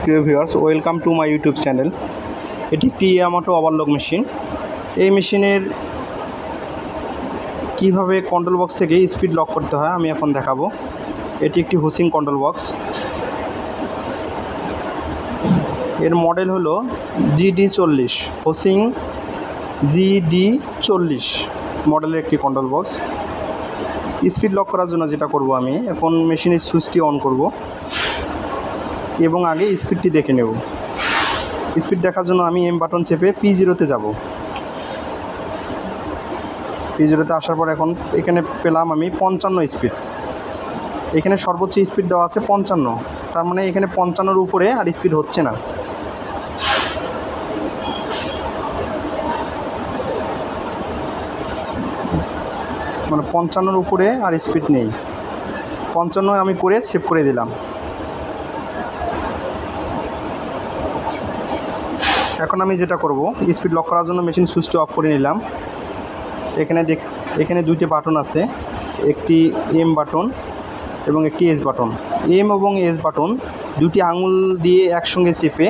প্রিয় viewers, welcome to my YouTube channel. এটি একটি ইয়ামাটো ওভারলক মেশিন। এই মেশিনের কিভাবে কন্ট্রোল বক্স থেকে স্পিড লক করতে হয় আমি এখন দেখাবো। এটি একটি হুসিং কন্ট্রোল বক্স। এর মডেল হলো GD40, হুসিং GD40 মডেলের একটি কন্ট্রোল বক্স। স্পিড লক করার জন্য যেটা করব, আমি এখন মেশিনের সুইচটি অন করব এবং আগে স্পিডটি দেখে নেব। স্পিড দেখার জন্য আমি এম বাটন চেপে P0-তে যাব। P0-তে আসার পর এখন এখানে পেলাম আমি 55 স্পিড। এখানে সর্বোচ্চ স্পিড দেওয়া আছে 55, তার মানে এখানে 55-এর উপরে আর স্পিড হচ্ছে না। মানে 55-এর উপরে আর স্পিড নেই। 55 আমি করে সেভ করে দিলাম। এখন আমি যেটা করব, স্পিড লক করার জন্য মেশিন সুইচটি অফ করে নিলাম। এখানে দুইটি বাটন আছে, একটি এম বাটন এবং একটি এস বাটন। এম এবং এস বাটন দুটি আঙুল দিয়ে একসঙ্গে চেপে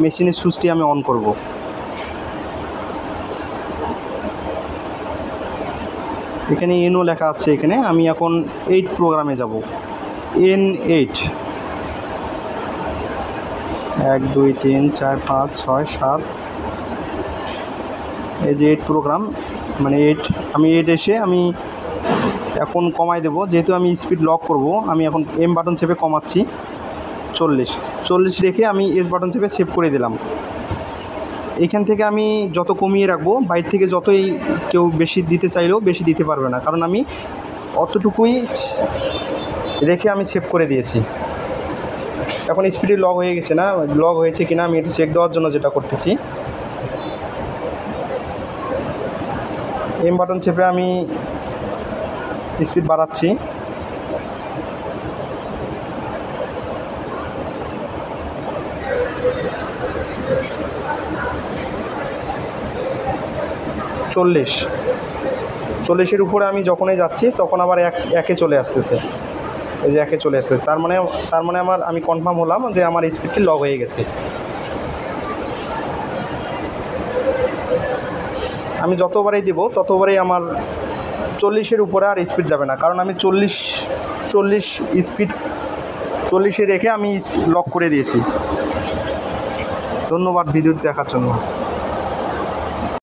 মেশিনের সুইচটি আমি অন করব। এখানে এনও লেখা আছে। এখানে আমি এখন 8 প্রোগ্রামে যাব। N8 1 2 3 4 5 6 7, এই যে 8 প্রোগ্রাম, মানে 8। আমি 8 এসে আমি এখন কমাই দেব, যেহেতু আমি স্পিড লক করব। আমি এখন এম বাটন চেপে কমাচ্ছি 40 রেখে আমি এস বাটন চেপে সেভ করে দিলাম। এখান থেকে আমি যত কমিয়ে রাখবো, বাইরে থেকে যতই কেউ বেশি দিতে চাইলেও বেশি দিতে পারবে না, কারণ আমি অতটুকুই রেখে আমি সেভ করে দিয়েছি। এখন স্পিডে লক হয়ে গেছে না, লক হয়েছে কিনা আমি এটা চেক দেওয়ার জন্য যেটা করতেছি, এম বাটন চেপে আমি স্পিড বাড়াচ্ছি। চল্লিশের উপরে আমি যখনই যাচ্ছি তখন আবার একে চলে আসতেছে। এই যে একে চলে আসতেছে, তার মানে আমি কনফার্ম হলাম যে আমার স্পিডটি লক হয়ে গেছে। আমি যতবারই দেব ততবারই আমার 40-এর উপরে আর স্পিড যাবে না, কারণ আমি 40 স্পিড 40-এ রেখে আমি লক করে দিয়েছি। ধন্যবাদ ভিডিও দেখার জন্য।